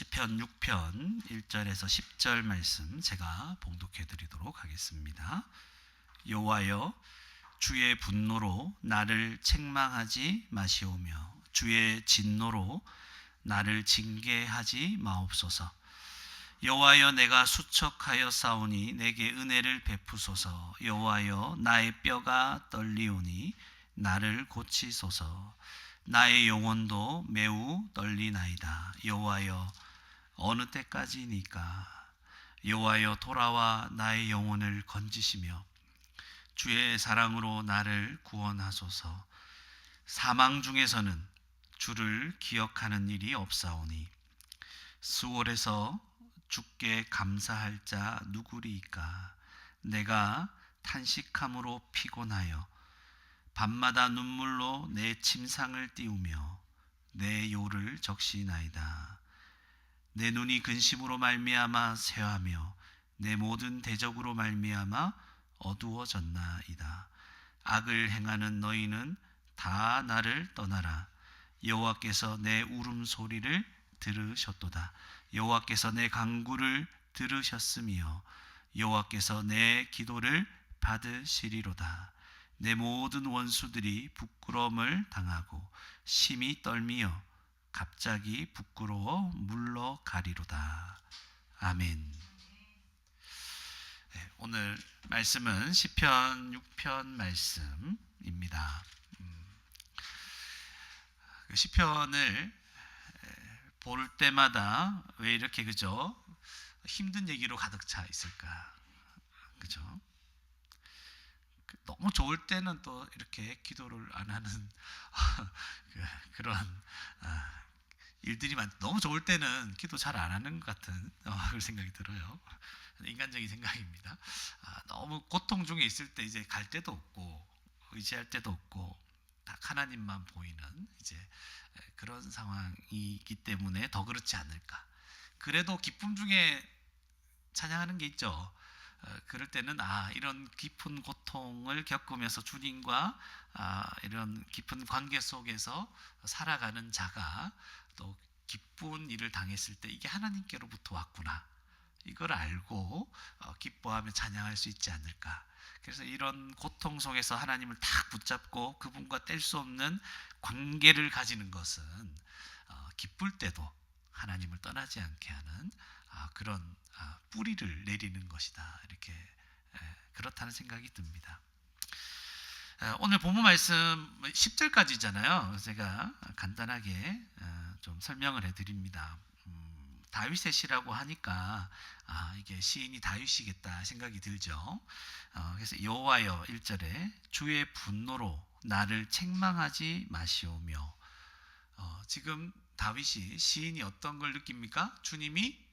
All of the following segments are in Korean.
시편 6편 1절에서 10절 말씀 제가 봉독해 드리도록 하겠습니다. 여호와여, 주의 분노로 나를 책망하지 마시오며 주의 진노로 나를 징계하지 마옵소서. 여호와여, 내가 수척하여 싸우니 내게 은혜를 베푸소서. 여호와여, 나의 뼈가 떨리오니 나를 고치소서. 나의 영혼도 매우 떨리나이다. 여호와여, 어느 때까지니까? 여호와여, 돌아와 나의 영혼을 건지시며 주의 사랑으로 나를 구원하소서. 사망 중에서는 주를 기억하는 일이 없사오니 수월에서 주께 감사할 자 누구리이까? 내가 탄식함으로 피곤하여 밤마다 눈물로 내 침상을 띄우며 내 요를 적시나이다. 내 눈이 근심으로 말미암아 쇠하며 내 모든 대적으로 말미암아 어두워졌나이다. 악을 행하는 너희는 다 나를 떠나라. 여호와께서 내 울음소리를 들으셨도다. 여호와께서 내 간구를 들으셨으며 여호와께서 내 기도를 받으시리로다. 내 모든 원수들이 부끄러움을 당하고 심히 떨미어 갑자기 부끄러워 물러가리로다. 아멘. 네, 오늘 말씀은 시편 6편 말씀입니다. 시편을 볼 때마다 왜 이렇게 그죠? 힘든 얘기로 가득 차 있을까? 그죠? 너무 좋을 때는 또 이렇게 기도를 안 하는 그런 일들이 너무 좋을 때는 기도 잘 안 하는 것 같은 그런 생각이 들어요. 인간적인 생각입니다. 너무 고통 중에 있을 때 이제 갈 데도 없고 의지할 데도 없고 딱 하나님만 보이는 이제 그런 상황이기 때문에 더 그렇지 않을까. 그래도 기쁨 중에 찬양하는 게 있죠. 그럴 때는 이런 깊은 고통을 겪으면서 주님과 이런 깊은 관계 속에서 살아가는 자가 또 기쁜 일을 당했을 때 이게 하나님께로부터 왔구나, 이걸 알고 기뻐하며 찬양할 수 있지 않을까. 그래서 이런 고통 속에서 하나님을 딱 붙잡고 그분과 뗄 수 없는 관계를 가지는 것은 기쁠 때도 하나님을 떠나지 않게 하는 그런 뿌리를 내리는 것이다, 이렇게 그렇다는 생각이 듭니다. 오늘 본문 말씀 10절까지잖아요. 제가 간단하게 좀 설명을 해드립니다. 다윗의 시라고 하니까 이게 시인이 다윗이겠다 생각이 들죠. 그래서 여호와여 1절에 주의 분노로 나를 책망하지 마시오며, 지금 다윗이 시인이 어떤 걸 느낍니까? 주님이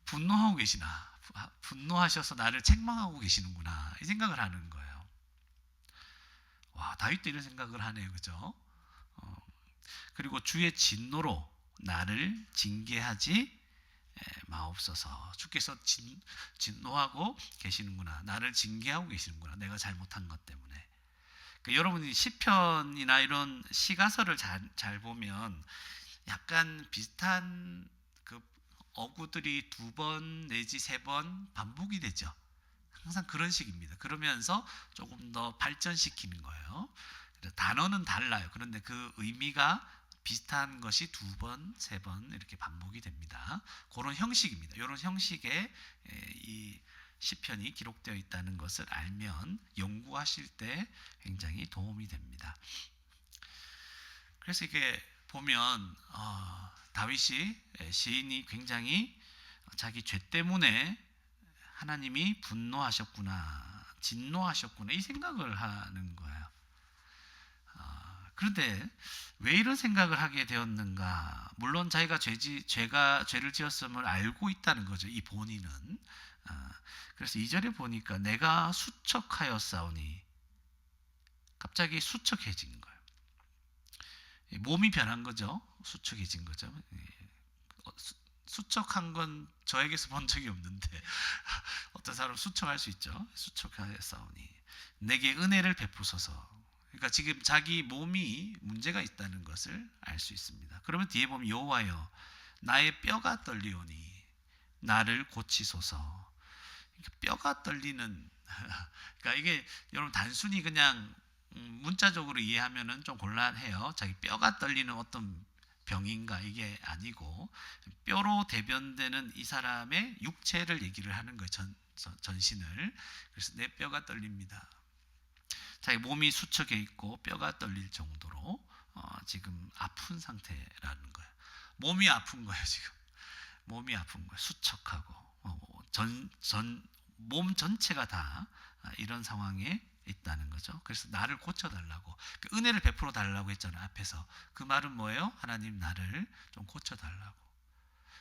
분노하고 계시나, 분노하셔서 나를 책망하고 계시는구나, 이 생각을 하는 거예요. 와, 다윗도 이런 생각을 하네요, 그죠? 그리고 주의 진노로 나를 징계하지 마옵소서. 주께서 진노하고 계시는구나, 나를 징계하고 계시는구나, 내가 잘못한 것 때문에. 그러니까 여러분이 시편이나 이런 시가서를 잘 보면 약간 비슷한 그 어구들이 2번 내지 3번 반복이 되죠. 항상 그런 식입니다. 그러면서 조금 더 발전시키는 거예요. 단어는 달라요. 그런데 그 의미가 비슷한 것이 2번, 3번 이렇게 반복이 됩니다. 그런 형식입니다. 이런 형식의 이 시편이 기록되어 있다는 것을 알면 연구하실 때 굉장히 도움이 됩니다. 그래서 이게 보면 다윗이, 시인이 굉장히 자기 죄 때문에 하나님이 분노하셨구나, 진노하셨구나, 이 생각을 하는 거예요. 그런데 왜 이런 생각을 하게 되었는가? 물론 자기가 죄를 지었음을 알고 있다는 거죠, 이 본인은. 그래서 2절에 보니까 내가 수척하였사오니, 갑자기 수척해진 거예요. 몸이 변한 거죠. 수척해진 거죠. 수척한 건 저에게서 본 적이 없는데 어떤 사람은 수척할 수 있죠. 수척하였사오니 내게 은혜를 베푸소서. 그러니까 지금 자기 몸이 문제가 있다는 것을 알 수 있습니다. 그러면 뒤에 보면 여호와여 나의 뼈가 떨리오니 나를 고치소서. 그러니까 뼈가 떨리는 그러니까 이게 여러분 단순히 그냥 문자적으로 이해하면은 좀 곤란해요. 자기 뼈가 떨리는 어떤 병인가 이게 아니고 뼈로 대변되는 이 사람의 육체를 얘기를 하는 거예요. 전신을. 그래서 내 뼈가 떨립니다. 자기 몸이 수척해 있고 뼈가 떨릴 정도로 지금 아픈 상태라는 거예요. 몸이 아픈 거예요. 지금 몸이 아픈 거예요. 수척하고 몸 전체가 다 이런 상황에 있다는 거죠. 그래서 나를 고쳐달라고 은혜를 베풀어 달라고 했잖아요. 앞에서 그 말은 뭐예요? 하나님 나를 좀 고쳐달라고.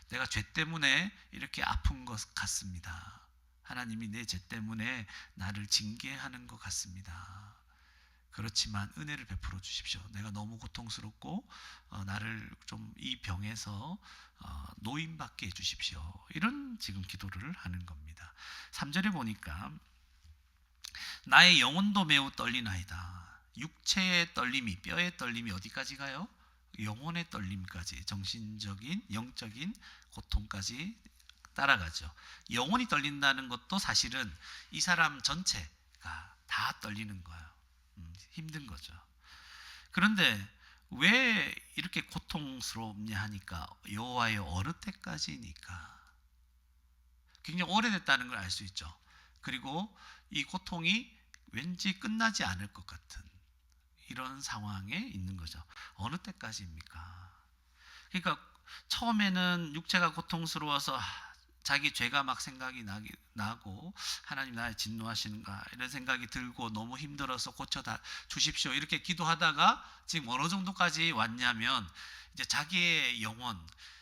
내가 죄 때문에 이렇게 아픈 것 같습니다. 하나님이 내 죄 때문에 나를 징계하는 것 같습니다. 그렇지만 은혜를 베풀어 주십시오. 내가 너무 고통스럽고 나를 좀 이 병에서 노임받게 해주십시오. 이런 지금 기도를 하는 겁니다. 3절에 보니까 나의 영혼도 매우 떨리나이다. 육체의 떨림이 뼈의 떨림이 어디까지 가요? 영혼의 떨림까지 정신적인 영적인 고통까지 따라가죠. 영혼이 떨린다는 것도 사실은 이 사람 전체가 다 떨리는 거예요. 힘든 거죠. 그런데 왜 이렇게 고통스럽냐 하니까 여호와여 어느 때까지니까 굉장히 오래됐다는 걸 알 수 있죠. 그리고 이 고통이 왠지 끝나지 않을 것 같은 이런 상황에 있는 거죠. 어느 때까지입니까? 그러니까 처음에는 육체가 고통스러워서 자기 죄가 막 생각이 나고 하나님 나의 진노하시는가 이런 생각이 들고 너무 힘들어서 고쳐다 주십시오 이렇게 기도하다가 지금 어느 정도까지 왔냐면 이제 자기의 영혼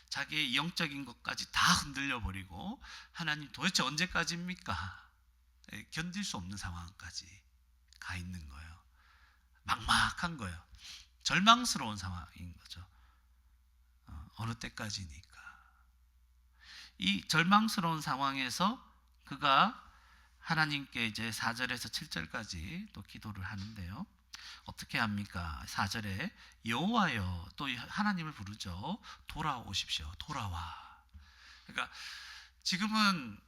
자기의 영적인 것까지 다 흔들려 버리고 하나님 도대체 언제까지입니까? 견딜 수 없는 상황까지 가 있는 거예요. 막막한 거예요. 절망스러운 상황인 거죠. 어느 때까지니까. 이 절망스러운 상황에서 그가 하나님께 이제 4절에서 7절까지 또 기도를 하는데요. 어떻게 합니까? 4절에 여호와여 또 하나님을 부르죠. 돌아오십시오. 돌아와. 그러니까 지금은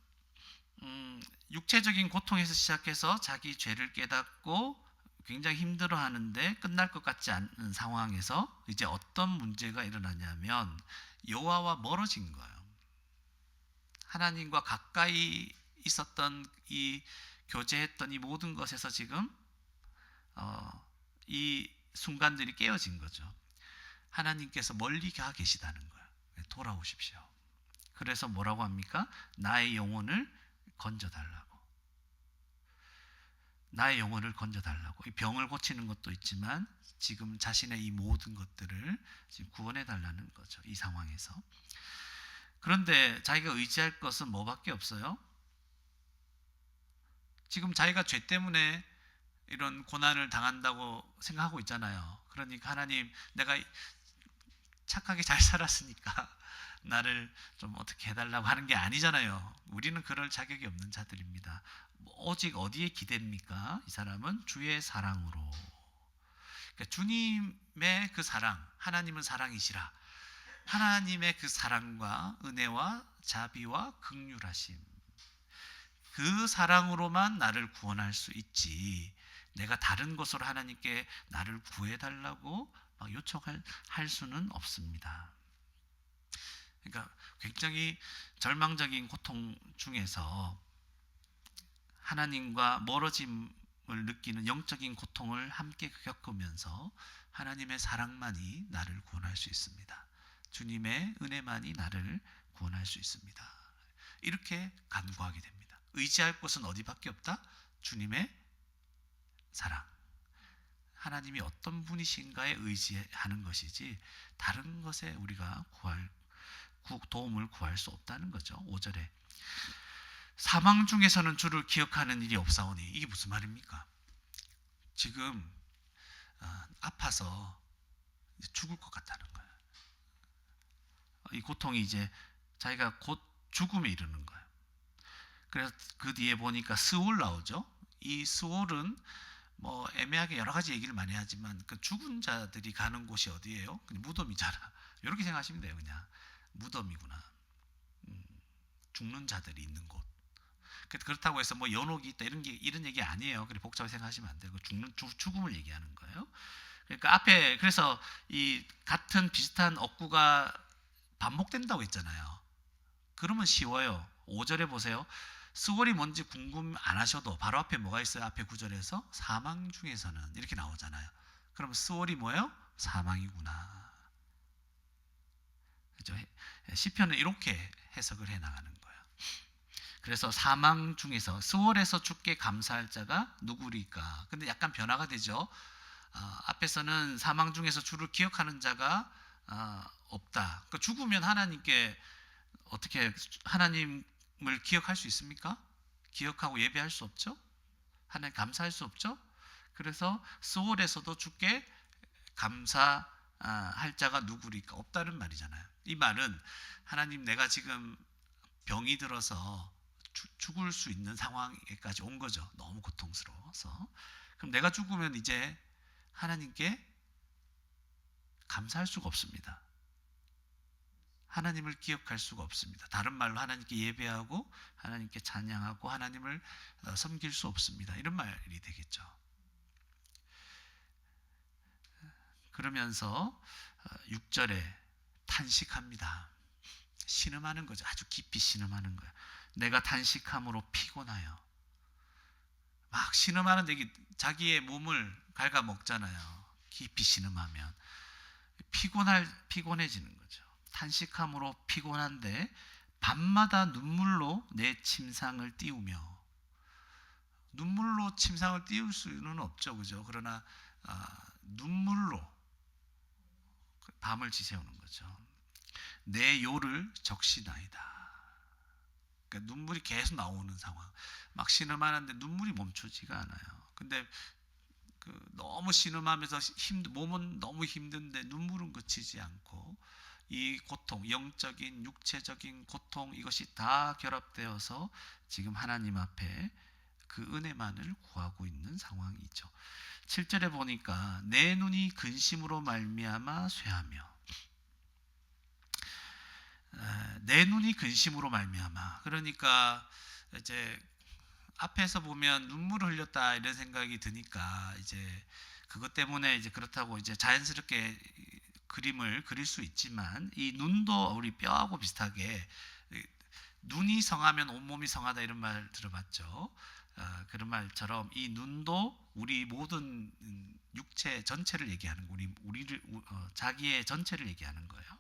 육체적인 고통에서 시작해서 자기 죄를 깨닫고 굉장히 힘들어하는데 끝날 것 같지 않은 상황에서 이제 어떤 문제가 일어나냐면 여호와와 멀어진 거예요. 하나님과 가까이 있었던 이 교제했던 이 모든 것에서 지금 이 순간들이 깨어진 거죠. 하나님께서 멀리 가 계시다는 거예요. 돌아오십시오. 그래서 뭐라고 합니까? 나의 영혼을 건져달라고. 나의 영혼을 건져달라고. 이 병을 고치는 것도 있지만 지금 자신의 이 모든 것들을 지금 구원해달라는 거죠. 이 상황에서. 그런데 자기가 의지할 것은 뭐밖에 없어요? 지금 자기가 죄 때문에 이런 고난을 당한다고 생각하고 있잖아요. 그러니까 하나님 내가 착하게 잘 살았으니까 나를 좀 어떻게 해달라고 하는 게 아니잖아요. 우리는 그럴 자격이 없는 자들입니다. 오직 어디에 기대입니까? 이 사람은 주의 사랑으로. 그러니까 주님의 그 사랑, 하나님은 사랑이시라. 하나님의 그 사랑과 은혜와 자비와 긍휼하심 그 사랑으로만 나를 구원할 수 있지 내가 다른 것으로 하나님께 나를 구해달라고 요청할 수는 없습니다. 그러니까 굉장히 절망적인 고통 중에서 하나님과 멀어짐을 느끼는 영적인 고통을 함께 겪으면서 하나님의 사랑만이 나를 구원할 수 있습니다. 주님의 은혜만이 나를 구원할 수 있습니다. 이렇게 간구하게 됩니다. 의지할 곳은 어디밖에 없다? 주님의 사랑. 하나님이 어떤 분이신가에 의지하는 것이지 다른 것에 우리가 도움을 구할 수 없다는 거죠. 5절에 사망 중에서는 주를 기억하는 일이 없사오니 이게 무슨 말입니까? 지금 아파서 죽을 것 같다는 거예요. 이 고통이 이제 자기가 곧 죽음에 이르는 거예요. 그래서 그 뒤에 보니까 스올 나오죠. 이 스올은 뭐 애매하게 여러 가지 얘기를 많이 하지만 그 죽은 자들이 가는 곳이 어디예요? 그냥 무덤이잖아. 이렇게 생각하시면 돼요. 그냥 무덤이구나. 음, 죽는 자들이 있는 곳. 그렇다고 해서 뭐 연옥이 있다 이런 얘기 아니에요. 그래 복잡하게 생각하시면 안 되고 죽음을 얘기하는 거예요. 그러니까 앞에 그래서 이 같은 비슷한 억구가 반복된다고 했잖아요. 그러면 쉬워요. 5절에 보세요. 스월이 뭔지 궁금 안 하셔도 바로 앞에 뭐가 있어요? 앞에 9절에서 사망 중에서는 이렇게 나오잖아요. 그럼 스월이 뭐예요? 사망이구나. 그죠? 시편은 이렇게 해석을 해 나가는 거예요. 그래서 사망 중에서 스월에서 주께 감사할 자가 누구리까? 근데 약간 변화가 되죠. 앞에서는 사망 중에서 주를 기억하는 자가 없다. 그러니까 죽으면 하나님께 어떻게 하나님을 기억할 수 있습니까? 기억하고 예배할 수 없죠. 하나님 감사할 수 없죠. 그래서 스월에서도 주께 감사할 자가 누구리까? 없다는 말이잖아요. 이 말은 하나님 내가 지금 병이 들어서 죽을 수 있는 상황에까지 온 거죠. 너무 고통스러워서. 그럼 내가 죽으면 이제 하나님께 감사할 수가 없습니다. 하나님을 기억할 수가 없습니다. 다른 말로 하나님께 예배하고 하나님께 찬양하고 하나님을 섬길 수 없습니다. 이런 말이 되겠죠. 그러면서 6절에 탄식합니다. 신음하는 거죠. 아주 깊이 신음하는 거예요. 내가 탄식함으로 피곤하여. 막 신음하는데 자기의 몸을 갉아먹잖아요. 깊이 신음하면 피곤해지는 거죠. 탄식함으로 피곤한데 밤마다 눈물로 내 침상을 띄우며. 눈물로 침상을 띄울 수는 없죠, 그죠? 그러나 눈물로 밤을 지새우는 거죠. 내 요를 적시나이다. 그러니까 눈물이 계속 나오는 상황. 막 신음하는데 눈물이 멈추지가 않아요. 근데 너무 신음하면서 몸은 너무 힘든데 눈물은 그치지 않고 이 고통, 영적인, 육체적인 고통 이것이 다 결합되어서 지금 하나님 앞에 그 은혜만을 구하고 있는 상황이죠. 7절에 보니까 내 눈이 근심으로 말미암아 쇠하며. 내 눈이 근심으로 말미암아. 그러니까 이제 앞에서 보면 눈물을 흘렸다 이런 생각이 드니까 이제 그것 때문에 이제 그렇다고 이제 자연스럽게 그림을 그릴 수 있지만 이 눈도 우리 뼈하고 비슷하게 눈이 성하면 온몸이 성하다 이런 말 들어봤죠. 그런 말처럼 이 눈도 우리 모든 육체 전체를 얘기하는 거, 우리를 자기의 전체를 얘기하는 거예요.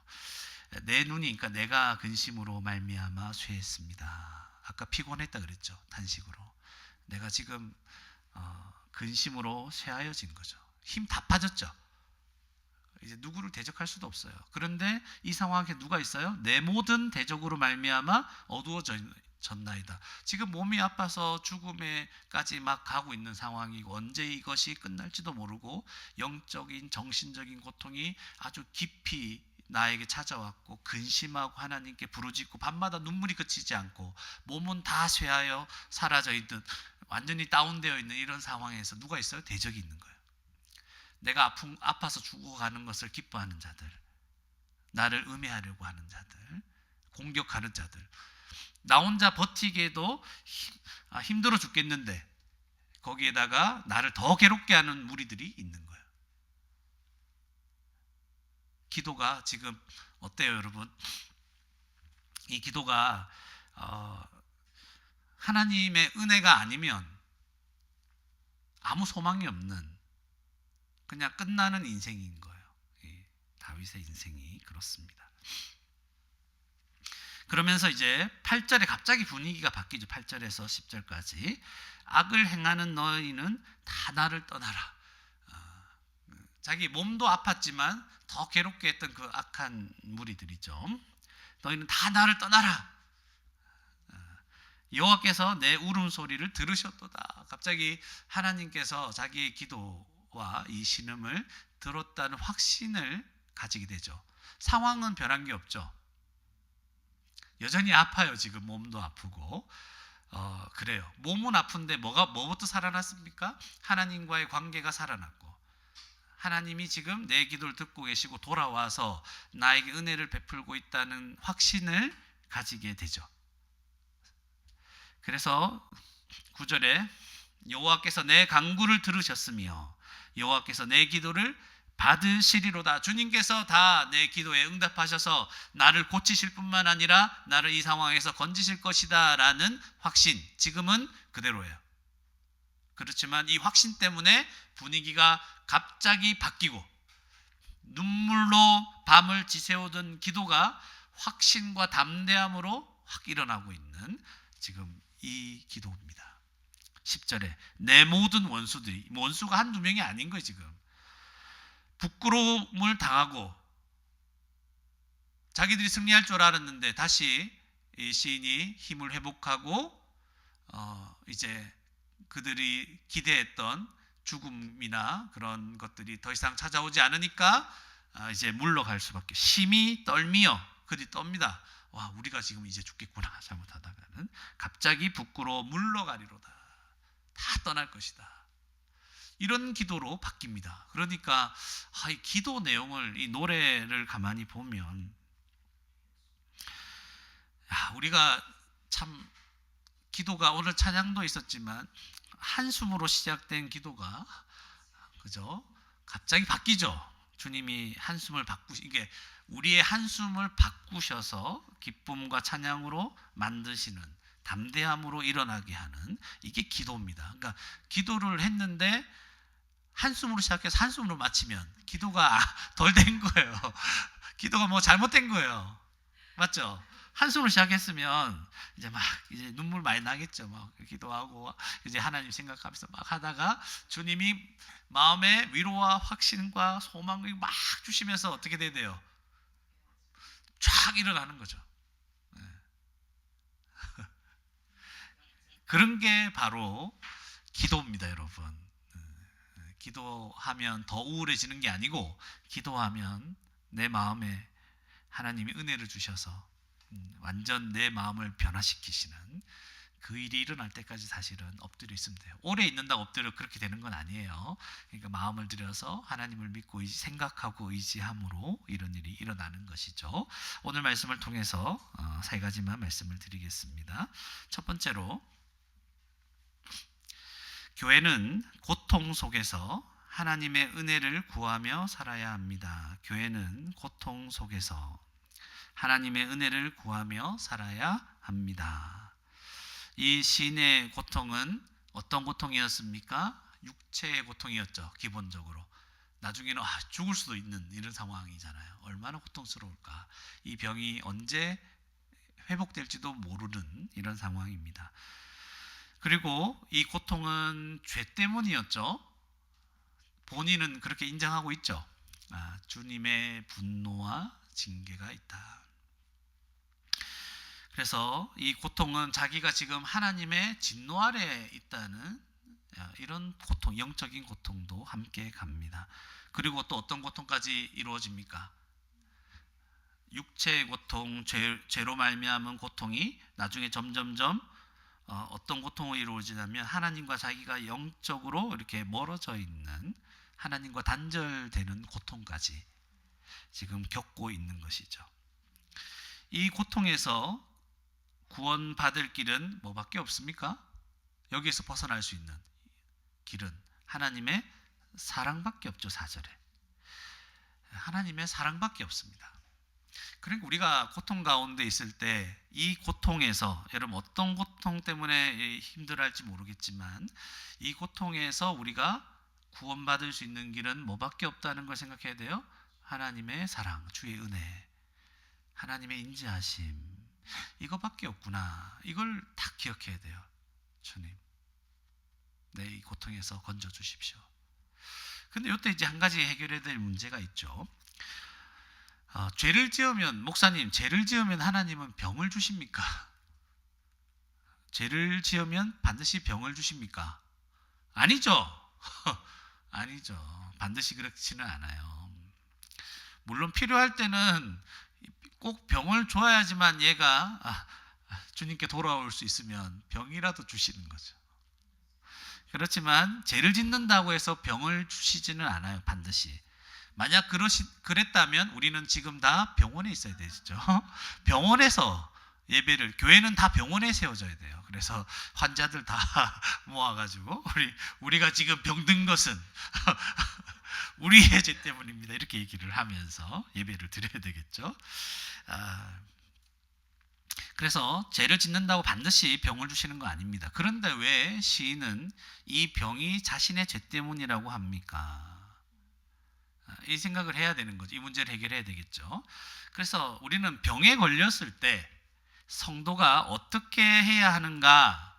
내 눈이 그러니까 내가 근심으로 말미암아 쇠했습니다. 아까 피곤했다 그랬죠. 탄식으로. 내가 지금 근심으로 쇠하여진 거죠. 힘 다 빠졌죠. 이제 누구를 대적할 수도 없어요. 그런데 이 상황에 누가 있어요? 내 모든 대적으로 말미암아 어두워졌나이다. 지금 몸이 아파서 죽음에까지 막 가고 있는 상황이고 언제 이것이 끝날지도 모르고 영적인 정신적인 고통이 아주 깊이 나에게 찾아왔고 근심하고 하나님께 부르짖고 밤마다 눈물이 그치지 않고 몸은 다 쇠하여 사라져 있는 완전히 다운되어 있는 이런 상황에서 누가 있어요? 대적이 있는 거예요. 내가 아파서 죽어가는 것을 기뻐하는 자들, 나를 음해하려고 하는 자들, 공격하는 자들, 나 혼자 버티기에도 힘들어 죽겠는데 거기에다가 나를 더 괴롭게 하는 무리들이 있는 거예요. 기도가 지금 어때요, 여러분? 이 기도가 하나님의 은혜가 아니면 아무 소망이 없는 그냥 끝나는 인생인 거예요. 다윗의 인생이 그렇습니다. 그러면서 이제 8절에 갑자기 분위기가 바뀌죠. 8절에서 10절까지 악을 행하는 너희는 다 나를 떠나라. 자기 몸도 아팠지만 더 괴롭게 했던 그 악한 무리들이죠. 너희는 다 나를 떠나라. 여호와께서 내 울음소리를 들으셨도다. 갑자기 하나님께서 자기의 기도와 이 신음을 들었다는 확신을 가지게 되죠. 상황은 변한 게 없죠. 여전히 아파요. 지금 몸도 아프고 그래요. 몸은 아픈데 뭐부터 살아났습니까? 하나님과의 관계가 살아났고, 하나님이 지금 내 기도를 듣고 계시고 돌아와서 나에게 은혜를 베풀고 있다는 확신을 가지게 되죠. 그래서 9절에 여호와께서 내 간구를 들으셨으며 여호와께서 내 기도를 받으시리로다. 주님께서 다 내 기도에 응답하셔서 나를 고치실 뿐만 아니라 나를 이 상황에서 건지실 것이다 라는 확신, 지금은 그대로예요. 그렇지만 이 확신 때문에 분위기가 갑자기 바뀌고, 눈물로 밤을 지새우던 기도가 확신과 담대함으로 확 일어나고 있는 지금 이 기도입니다. 10절에 내 모든 원수들이, 원수가 한두 명이 아닌 거예요. 지금 부끄러움을 당하고 자기들이 승리할 줄 알았는데 다시 이 시인이 힘을 회복하고 이제 그들이 기대했던 죽음이나 그런 것들이 더 이상 찾아오지 않으니까 이제 물러갈 수밖에. 심히 떨미어 그들이 떱니다. 와, 우리가 지금 이제 죽겠구나. 잘못하다가는 갑자기 부끄러워 물러가리로다. 다 떠날 것이다. 이런 기도로 바뀝니다. 그러니까 이 기도 내용을, 이 노래를 가만히 보면 우리가 참 기도가, 오늘 찬양도 있었지만 한숨으로 시작된 기도가 그죠? 갑자기 바뀌죠. 주님이 한숨을 이게 우리의 한숨을 바꾸셔서 기쁨과 찬양으로 만드시는, 담대함으로 일어나게 하는, 이게 기도입니다. 그러니까 기도를 했는데 한숨으로 시작해서 한숨으로 마치면 기도가 덜 된 거예요. 기도가 뭐 잘못된 거예요. 맞죠? 한숨으로 시작했으면 이제 눈물 많이 나겠죠. 막 기도하고 이제 하나님 생각하면서 막 하다가 주님이 마음에 위로와 확신과 소망을 막 주시면서 어떻게 돼야 돼요? 쫙 일어나는 거죠. 그런 게 바로 기도입니다, 여러분. 기도하면 더 우울해지는 게 아니고, 기도하면 내 마음에 하나님이 은혜를 주셔서 완전 내 마음을 변화시키시는 그 일이 일어날 때까지 사실은 엎드려 있으면 돼요. 오래 있는다고 엎드려 그렇게 되는 건 아니에요. 그러니까 마음을 들여서 하나님을 믿고 생각하고 의지함으로 이런 일이 일어나는 것이죠. 오늘 말씀을 통해서 세 가지만 말씀을 드리겠습니다. 첫 번째로, 교회는 고통 속에서 하나님의 은혜를 구하며 살아야 합니다. 교회는 고통 속에서 하나님의 은혜를 구하며 살아야 합니다. 이 시인의 고통은 어떤 고통이었습니까? 육체의 고통이었죠. 기본적으로. 나중에는 죽을 수도 있는 이런 상황이잖아요. 얼마나 고통스러울까. 이 병이 언제 회복될지도 모르는 이런 상황입니다. 그리고 이 고통은 죄 때문이었죠. 본인은 그렇게 인정하고 있죠. 주님의 분노와 징계가 있다. 그래서 이 고통은 자기가 지금 하나님의 진노 아래 있다는 이런 고통, 영적인 고통도 함께 갑니다. 그리고 또 어떤 고통까지 이루어집니까? 육체의 고통, 죄로 말미암은 고통이 나중에 점점점 어떤 고통으로 이루어지냐면 하나님과 자기가 영적으로 이렇게 멀어져 있는, 하나님과 단절되는 고통까지 지금 겪고 있는 것이죠. 이 고통에서 구원받을 길은 뭐밖에 없습니까? 여기에서 벗어날 수 있는 길은 하나님의 사랑밖에 없죠. 4절에 하나님의 사랑밖에 없습니다. 그러니까 우리가 고통 가운데 있을 때 이 고통에서, 여러분 어떤 고통 때문에 힘들어할지 모르겠지만 이 고통에서 우리가 구원받을 수 있는 길은 뭐밖에 없다는 걸 생각해야 돼요. 하나님의 사랑, 주의 은혜, 하나님의 인자하심, 이거밖에 없구나. 이걸 다 기억해야 돼요. 주님, 내 이 고통에서 건져 주십시오. 근데 이때 이제 한 가지 해결해야 될 문제가 있죠. 죄를 지으면, 목사님, 죄를 지으면 하나님은 병을 주십니까? 죄를 지으면 반드시 병을 주십니까? 아니죠. 아니죠. 반드시 그렇지는 않아요. 물론 필요할 때는 꼭 병을 줘야지만 얘가 주님께 돌아올 수 있으면 병이라도 주시는 거죠. 그렇지만 죄를 짓는다고 해서 병을 주시지는 않아요. 반드시. 만약 그랬다면 우리는 지금 다 병원에 있어야 되죠. 병원에서 예배를, 교회는 다 병원에 세워져야 돼요. 그래서 환자들 다 모아가지고 우리가 지금 병든 것은 우리의 죄 때문입니다. 이렇게 얘기를 하면서 예배를 드려야 되겠죠. 그래서 죄를 짓는다고 반드시 병을 주시는 거 아닙니다. 그런데 왜 시인은 이 병이 자신의 죄 때문이라고 합니까? 이 생각을 해야 되는 거죠. 이 문제를 해결해야 되겠죠. 그래서 우리는 병에 걸렸을 때 성도가 어떻게 해야 하는가,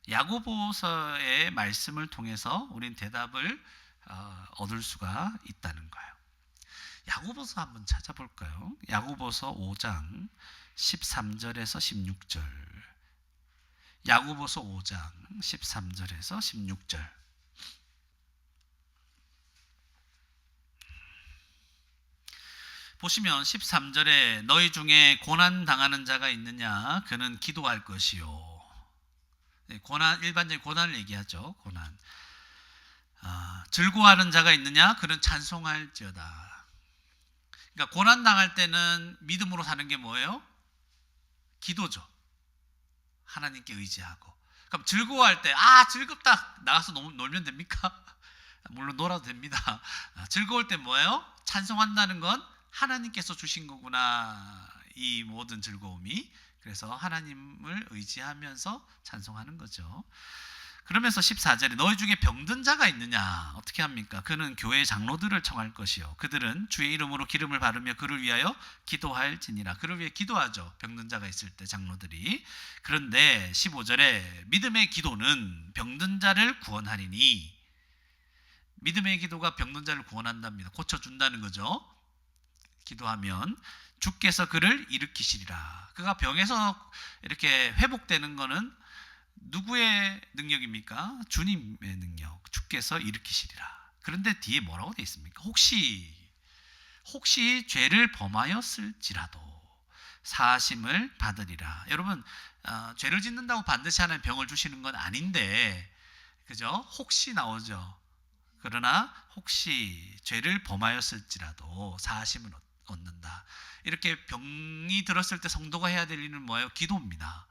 야고보서의 말씀을 통해서 우린 대답을 얻을 수가 있다는 거예요. 야고보서 한번 찾아볼까요? 야고보서 5장 13절에서 16절. 야고보서 5장 13절에서 16절. 보시면 13절에 너희 중에 고난 당하는 자가 있느냐? 그는 기도할 것이요. 고난, 일반적인 고난을 얘기하죠. 고난. 즐거워하는 자가 있느냐? 그는 찬송할지어다. 그러니까 고난 당할 때는 믿음으로 사는 게 뭐예요? 기도죠. 하나님께 의지하고. 그럼 즐거워할 때 즐겁다, 나가서 놀면 됩니까? 물론 놀아도 됩니다. 즐거울 때 뭐예요? 찬송한다는 건 하나님께서 주신 거구나, 이 모든 즐거움이. 그래서 하나님을 의지하면서 찬송하는 거죠. 그러면서 14절에 너희 중에 병든 자가 있느냐? 어떻게 합니까? 그는 교회 장로들을 청할 것이요, 그들은 주의 이름으로 기름을 바르며 그를 위하여 기도할지니라. 그를 위해 기도하죠. 병든 자가 있을 때 장로들이. 그런데 15절에 믿음의 기도는 병든 자를 구원하리니, 믿음의 기도가 병든 자를 구원한답니다. 고쳐준다는 거죠. 기도하면 주께서 그를 일으키시리라. 그가 병에서 이렇게 회복되는 것은 누구의 능력입니까? 주님의 능력. 주께서 일으키시리라. 그런데 뒤에 뭐라고 되어 있습니까? 혹시 죄를 범하였을지라도 사하심을 받으리라. 여러분, 죄를 짓는다고 반드시 하나님 병을 주시는 건 아닌데, 그죠? 혹시 나오죠. 그러나 혹시 죄를 범하였을지라도 사하심을 얻는다. 이렇게 병이 들었을 때 성도가 해야 될 일은 뭐예요? 기도입니다.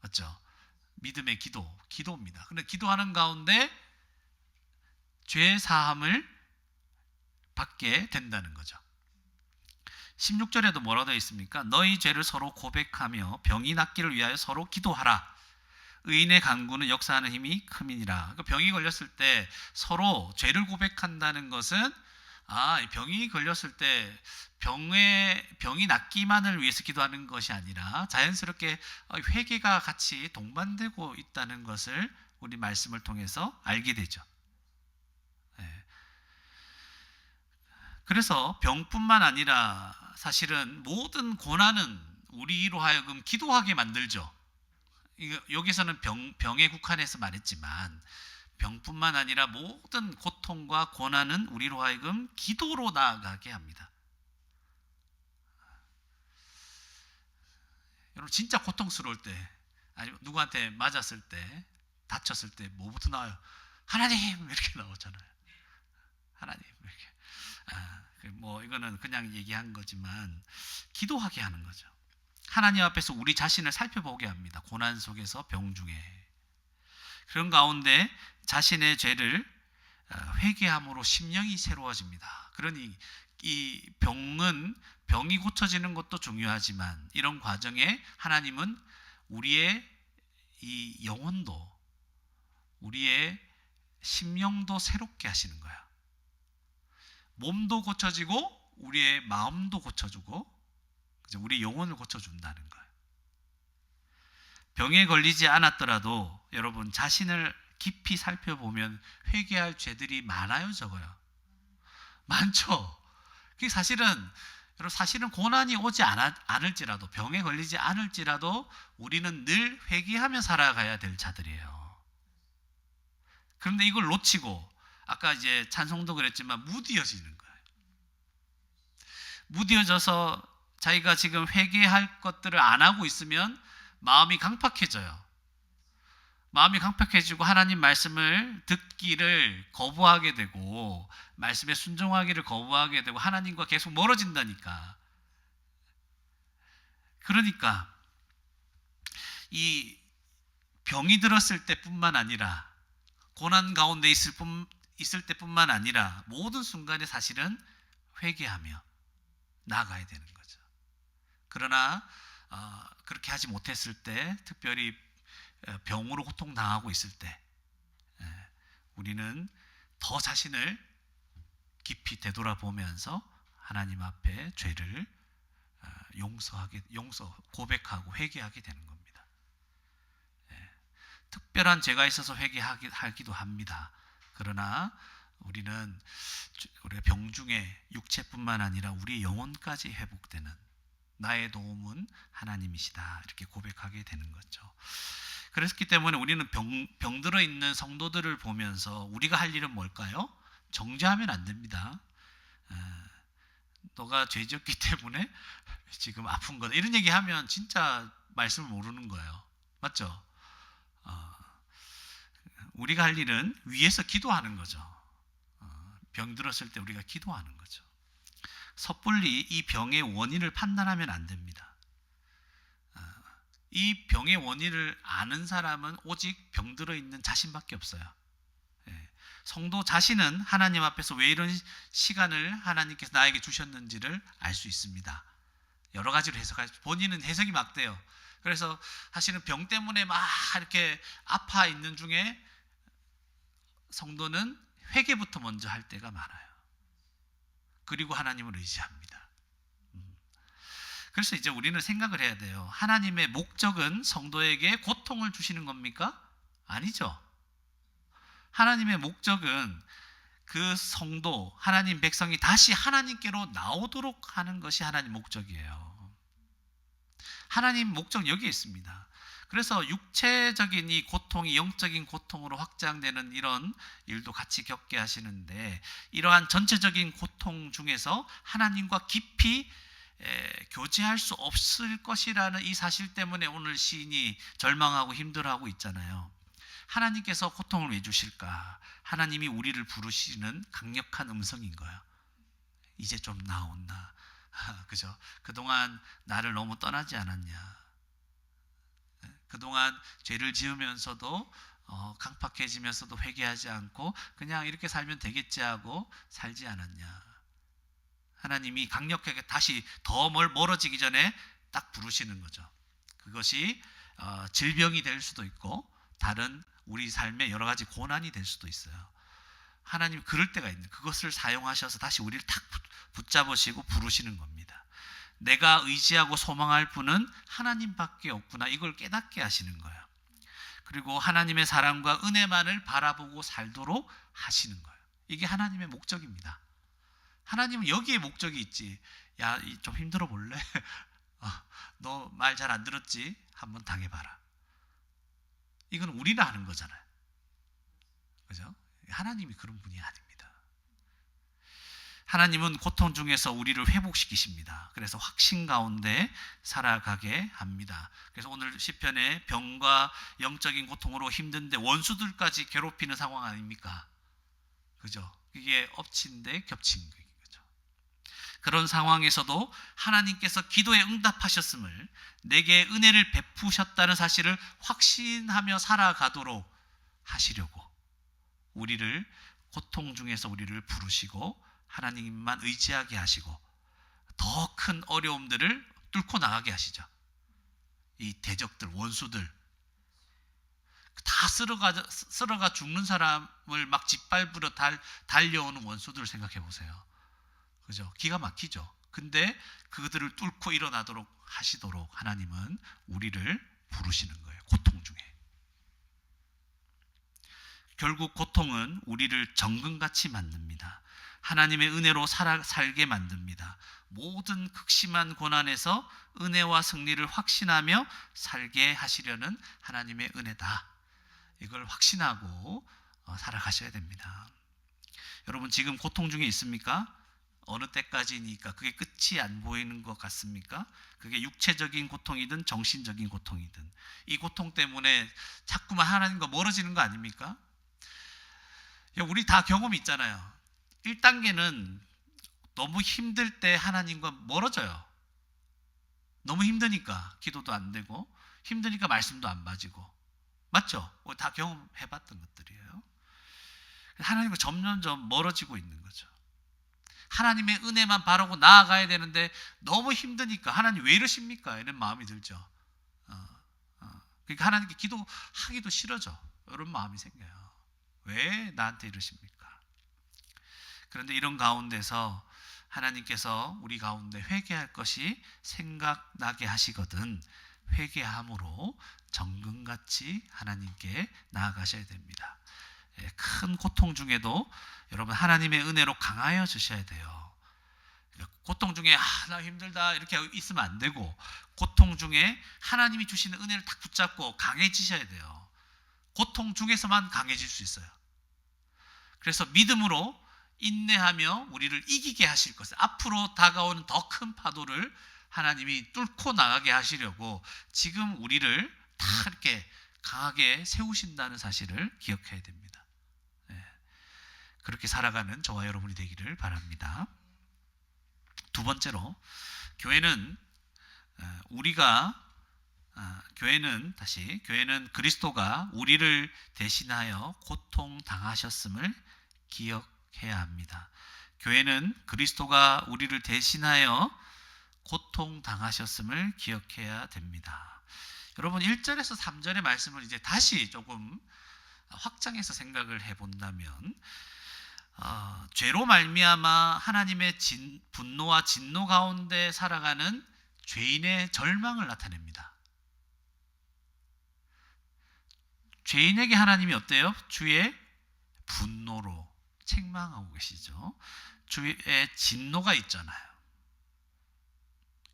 맞죠? 믿음의 기도입니다. 근데 기도하는 가운데 죄 사함을 받게 된다는 거죠. 16절에도 뭐라고 되어 있습니까? 너희 죄를 서로 고백하며 병이 낫기를 위하여 서로 기도하라. 의인의 간구는 역사하는 힘이 큼이니라. 병이 걸렸을 때 서로 죄를 고백한다는 것은 병이 걸렸을 때 병이 낫기만을 위해서 기도하는 것이 아니라 자연스럽게 회개가 같이 동반되고 있다는 것을 우리 말씀을 통해서 알게 되죠. 그래서 병뿐만 아니라 사실은 모든 고난은 우리로 하여금 기도하게 만들죠. 여기서는 병에 국한해서 말했지만 병뿐만 아니라 모든 고통과 고난은 우리로 하여금 기도로 나아가게 합니다. 여러분, 진짜 고통스러울 때, 아니면 누구한테 맞았을 때, 다쳤을 때 뭐부터 나와요? 하나님, 이렇게 나오잖아요. 하나님, 이렇게. 이거는 그냥 얘기한 거지만 기도하게 하는 거죠. 하나님 앞에서 우리 자신을 살펴보게 합니다. 고난 속에서, 병 중에. 그런 가운데 자신의 죄를 회개함으로 심령이 새로워집니다. 그러니 이 병이 고쳐지는 것도 중요하지만 이런 과정에 하나님은 우리의 이 영혼도, 우리의 심령도 새롭게 하시는 거예요. 몸도 고쳐지고 우리의 마음도 고쳐주고 우리 영혼을 고쳐준다는 거예요. 병에 걸리지 않았더라도 여러분, 자신을 깊이 살펴보면 회개할 죄들이 많아요, 적어요? 많죠. 그게 사실은 고난이 오지 않을지라도, 병에 걸리지 않을지라도 우리는 늘 회개하며 살아가야 될 자들이에요. 그런데 이걸 놓치고 아까 이제 찬송도 그랬지만 무디어지는 거예요. 무디어져서 자기가 지금 회개할 것들을 안 하고 있으면 마음이 강팍해져요. 마음이 강팍해지고 하나님 말씀을 듣기를 거부하게 되고 말씀에 순종하기를 거부하게 되고 하나님과 계속 멀어진다니까. 그러니까 이 병이 들었을 때뿐만 아니라 고난 가운데 있을 때뿐만 아니라 모든 순간에 사실은 회개하며 나아가야 되는 거죠. 그러나 그렇게 하지 못했을 때, 특별히 병으로 고통당하고 있을 때 우리는 더 자신을 깊이 되돌아보면서 하나님 앞에 죄를 고백하고 회개하게 되는 겁니다. 특별한 죄가 있어서 회개하기도 합니다. 그러나 우리가 병중에 육체뿐만 아니라 우리의 영혼까지 회복되는 나의 도움은 하나님이시다 이렇게 고백하게 되는 거죠. 그렇기 때문에 우리는 병들어 있는 성도들을 보면서 우리가 할 일은 뭘까요? 정죄하면 안 됩니다. 너가 죄 지었기 때문에 지금 아픈 거다 이런 얘기하면 진짜 말씀을 모르는 거예요. 맞죠? 우리가 할 일은 위에서 기도하는 거죠. 병 들었을 때 우리가 기도하는 거죠. 섣불리 이 병의 원인을 판단하면 안 됩니다. 이 병의 원인을 아는 사람은 오직 병들어 있는 자신밖에 없어요. 성도 자신은 하나님 앞에서 왜 이런 시간을 하나님께서 나에게 주셨는지를 알 수 있습니다. 여러 가지로 해석할 본인은 해석이 막대요. 그래서 사실은 병 때문에 막 이렇게 아파 있는 중에 성도는 회개부터 먼저 할 때가 많아요. 그리고 하나님을 의지합니다. 그래서 이제 우리는 생각을 해야 돼요. 하나님의 목적은 성도에게 고통을 주시는 겁니까? 아니죠. 하나님의 목적은 그 성도, 하나님 백성이 다시 하나님께로 나오도록 하는 것이 하나님 목적이에요. 하나님 목적 여기에 있습니다. 그래서 육체적인 이 고통이 영적인 고통으로 확장되는 이런 일도 같이 겪게 하시는데, 이러한 전체적인 고통 중에서 하나님과 깊이 교제할 수 없을 것이라는 이 사실 때문에 오늘 시인이 절망하고 힘들어하고 있잖아요. 하나님께서 고통을 왜 주실까? 하나님이 우리를 부르시는 강력한 음성인 거예요. 이제 좀 나온다. 그죠? 그동안 나를 너무 떠나지 않았냐? 그동안 죄를 지으면서도 강팍해지면서도 회개하지 않고 그냥 이렇게 살면 되겠지 하고 살지 않았냐? 하나님이 강력하게 다시 더 멀어지기 전에 딱 부르시는 거죠. 그것이 질병이 될 수도 있고 다른 우리 삶의 여러 가지 고난이 될 수도 있어요. 하나님 그럴 때가 있는 그것을 사용하셔서 다시 우리를 탁 붙잡으시고 부르시는 겁니다. 내가 의지하고 소망할 분은 하나님밖에 없구나, 이걸 깨닫게 하시는 거예요. 그리고 하나님의 사랑과 은혜만을 바라보고 살도록 하시는 거예요. 이게 하나님의 목적입니다. 하나님은 여기에 목적이 있지. 야, 좀 힘들어 볼래? 너 말 잘 안 들었지? 한번 당해봐라. 이건 우리가 하는 거잖아요. 그죠? 하나님이 그런 분이 아닙니다. 하나님은 고통 중에서 우리를 회복시키십니다. 그래서 확신 가운데 살아가게 합니다. 그래서 오늘 시편에 병과 영적인 고통으로 힘든데 원수들까지 괴롭히는 상황 아닙니까? 그죠? 이게 엎친 데 겹친 거죠. 그런 상황에서도 하나님께서 기도에 응답하셨음을, 내게 은혜를 베푸셨다는 사실을 확신하며 살아가도록 하시려고 우리를 고통 중에서 우리를 부르시고 하나님만 의지하게 하시고 더 큰 어려움들을 뚫고 나가게 하시죠. 이 대적들, 원수들 다 쓸어가 죽는 사람을 막 짓밟으러 달려오는 원수들을 생각해 보세요. 그죠? 기가 막히죠. 근데 그들을 뚫고 일어나도록 하시도록 하나님은 우리를 부르시는 거예요. 고통 중에. 결국 고통은 우리를 정금같이 만듭니다. 하나님의 은혜로 살게 만듭니다. 모든 극심한 고난에서 은혜와 승리를 확신하며 살게 하시려는 하나님의 은혜다. 이걸 확신하고 살아가셔야 됩니다. 여러분 지금 고통 중에 있습니까? 어느 때까지니까 그게 끝이 안 보이는 것 같습니까? 그게 육체적인 고통이든 정신적인 고통이든 이 고통 때문에 자꾸만 하나님과 멀어지는 거 아닙니까? 우리 다 경험이 있잖아요. 1단계는 너무 힘들 때 하나님과 멀어져요. 너무 힘드니까 기도도 안 되고 힘드니까 말씀도 안 맞고, 맞죠? 다 경험해봤던 것들이에요. 하나님과 점점점 멀어지고 있는 거죠. 하나님의 은혜만 바라고 나아가야 되는데 너무 힘드니까 하나님 왜 이러십니까? 이런 마음이 들죠. 그러니까 하나님께 기도하기도 싫어져. 이런 마음이 생겨요. 왜 나한테 이러십니까? 그런데 이런 가운데서 하나님께서 우리 가운데 회개할 것이 생각나게 하시거든 회개함으로 정금같이 하나님께 나아가셔야 됩니다. 큰 고통 중에도 여러분 하나님의 은혜로 강하여 주셔야 돼요. 고통 중에 나 힘들다 이렇게 있으면 안 되고, 고통 중에 하나님이 주시는 은혜를 딱 붙잡고 강해지셔야 돼요. 고통 중에서만 강해질 수 있어요. 그래서 믿음으로 인내하며 우리를 이기게 하실 것을, 앞으로 다가오는 더 큰 파도를 하나님이 뚫고 나가게 하시려고 지금 우리를 다 이렇게 강하게 세우신다는 사실을 기억해야 됩니다. 그렇게 살아가는 저와 여러분이 되기를 바랍니다. 두 번째로, 교회는 교회는 그리스도가 우리를 대신하여 고통 당하셨음을 기억해야 합니다. 교회는 그리스도가 우리를 대신하여 고통 당하셨음을 기억해야 됩니다. 여러분 1절에서 3절의 말씀을 이제 다시 조금 확장해서 생각을 해본다면, 죄로 말미암아 하나님의 분노와 진노 가운데 살아가는 죄인의 절망을 나타냅니다. 죄인에게 하나님이 어때요? 주의 분노로 책망하고 계시죠. 주의 진노가 있잖아요.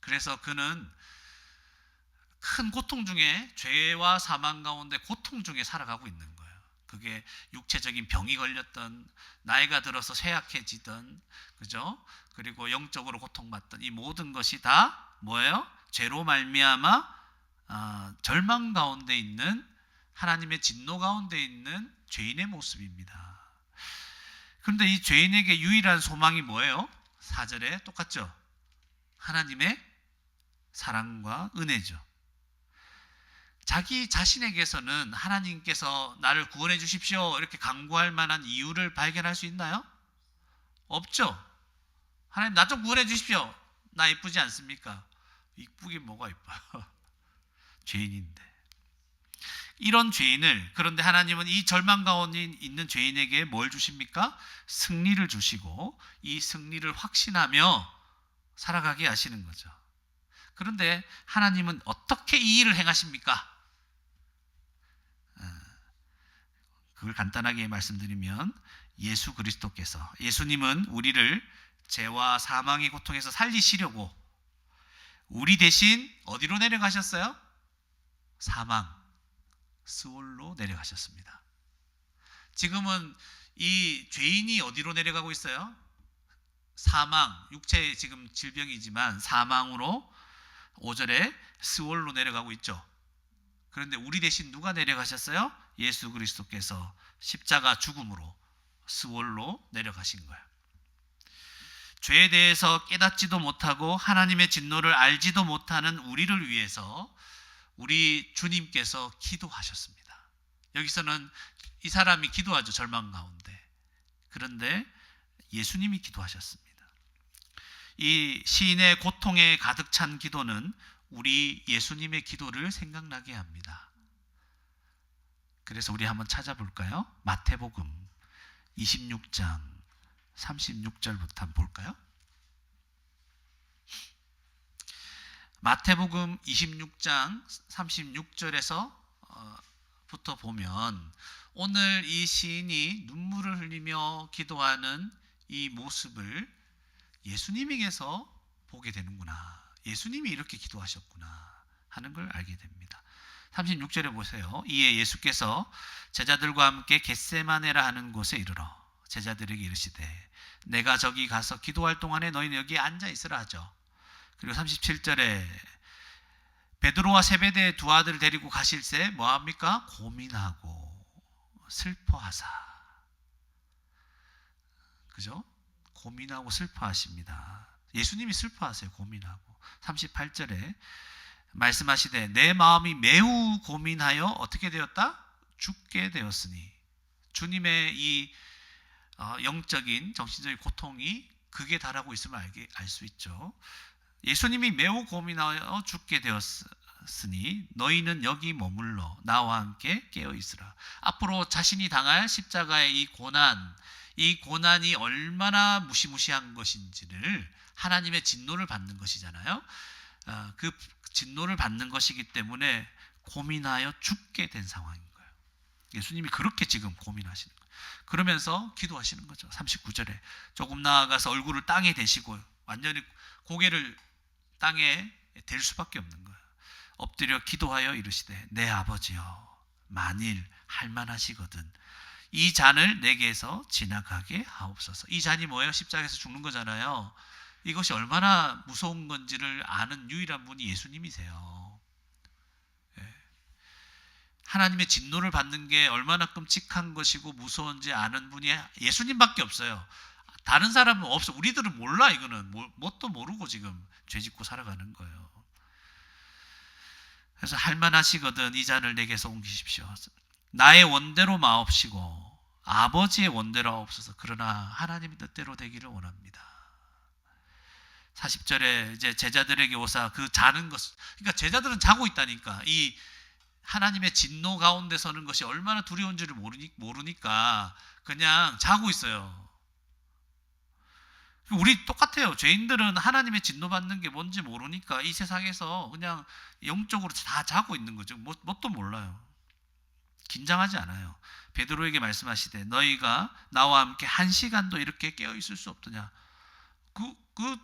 그래서 그는 큰 고통 중에, 죄와 사망 가운데 고통 중에 살아가고 있는 거예요. 그게 육체적인 병이 걸렸던, 나이가 들어서 쇠약해지던, 그죠? 그리고 영적으로 고통받던 이 모든 것이 다 뭐예요? 죄로 말미암아 절망 가운데 있는, 하나님의 진노 가운데 있는 죄인의 모습입니다. 그런데 이 죄인에게 유일한 소망이 뭐예요? 4절에 똑같죠? 하나님의 사랑과 은혜죠. 자기 자신에게서는 하나님께서 나를 구원해 주십시오 이렇게 간구할 만한 이유를 발견할 수 있나요? 없죠. 하나님 나 좀 구원해 주십시오. 나 이쁘지 않습니까? 이쁘긴 뭐가 이뻐요. 죄인인데. 이런 죄인을, 그런데 하나님은 이 절망 가운데 있는 죄인에게 뭘 주십니까? 승리를 주시고 이 승리를 확신하며 살아가게 하시는 거죠. 그런데 하나님은 어떻게 이 일을 행하십니까? 그걸 간단하게 말씀드리면, 예수 그리스도께서, 예수님은 우리를 죄와 사망의 고통에서 살리시려고 우리 대신 어디로 내려가셨어요? 사망, 스올로 내려가셨습니다. 지금은 이 죄인이 어디로 내려가고 있어요? 사망, 육체의 지금 질병이지만 사망으로 5절에 스올로 내려가고 있죠. 그런데 우리 대신 누가 내려가셨어요? 예수 그리스도께서 십자가 죽음으로 스올로 내려가신 거예요. 죄에 대해서 깨닫지도 못하고 하나님의 진노를 알지도 못하는 우리를 위해서 우리 주님께서 기도하셨습니다. 여기서는 이 사람이 기도하죠, 절망 가운데. 그런데 예수님이 기도하셨습니다. 이 시인의 고통에 가득 찬 기도는 우리 예수님의 기도를 생각나게 합니다. 그래서 우리 한번 찾아볼까요? 마태복음 26장 36절부터 한번 볼까요? 마태복음 26장 36절에서 부터 보면, 오늘 이 시인이 눈물을 흘리며 기도하는 이 모습을 예수님에게서 보게 되는구나, 예수님이 이렇게 기도하셨구나 하는 걸 알게 됩니다. 36절에 보세요. 이에 예수께서 제자들과 함께 겟세마네라 하는 곳에 이르러, 제자들에게 이르시되 내가 저기 가서 기도할 동안에 너희는 여기에 앉아 있으라 하죠. 그리고 37절에 베드로와 세베대의 두 아들을 데리고 가실새 뭐합니까? 고민하고 슬퍼하사. 그죠? 고민하고 슬퍼하십니다. 예수님이 슬퍼하세요. 고민하고. 38절에 말씀하시되 내 마음이 매우 고민하여 어떻게 되었다? 죽게 되었으니. 주님의 이 영적인 정신적인 고통이 극에 달하고 있음을 알 수 있죠. 예수님이 매우 고민하여 죽게 되었으니 너희는 여기 머물러 나와 함께 깨어 있으라. 앞으로 자신이 당할 십자가의 이 고난이 얼마나 무시무시한 것인지를, 하나님의 진노를 받는 것이잖아요. 그 진노를 받는 것이기 때문에 고민하여 죽게 된 상황인 거예요. 예수님이 그렇게 지금 고민하시는 거예요. 그러면서 기도하시는 거죠. 39절에 조금 나아가서 얼굴을 땅에 대시고 완전히 고개를 땅에 댈 수밖에 없는 거예요. 엎드려 기도하여 이르시되 내 아버지여 만일 할만하시거든 이 잔을 내게서 지나가게 하옵소서. 이 잔이 뭐예요? 십자가에서 죽는 거잖아요. 이것이 얼마나 무서운 건지를 아는 유일한 분이 예수님이세요. 하나님의 진노를 받는 게 얼마나 끔찍한 것이고 무서운지 아는 분이 예수님밖에 없어요. 다른 사람은 없어. 우리들은 몰라. 이거는 뭣도 모르고 지금 죄짓고 살아가는 거예요. 그래서 할만하시거든 이 잔을 내게서 옮기십시오. 나의 원대로 마옵시고 아버지의 원대로 하옵소서. 그러나 하나님의 뜻대로 되기를 원합니다. 40절에 이제 제자들에게 오사 그 자는 것, 그러니까 제자들은 자고 있다니까. 이 하나님의 진노 가운데 서는 것이 얼마나 두려운지를 모르니까 그냥 자고 있어요. 우리 똑같아요. 죄인들은 하나님의 진노받는 게 뭔지 모르니까 이 세상에서 그냥 영적으로 다 자고 있는 거죠. 뭣도 몰라요. 긴장하지 않아요. 베드로에게 말씀하시되 너희가 나와 함께 1시간도 이렇게 깨어 있을 수 없더냐. 그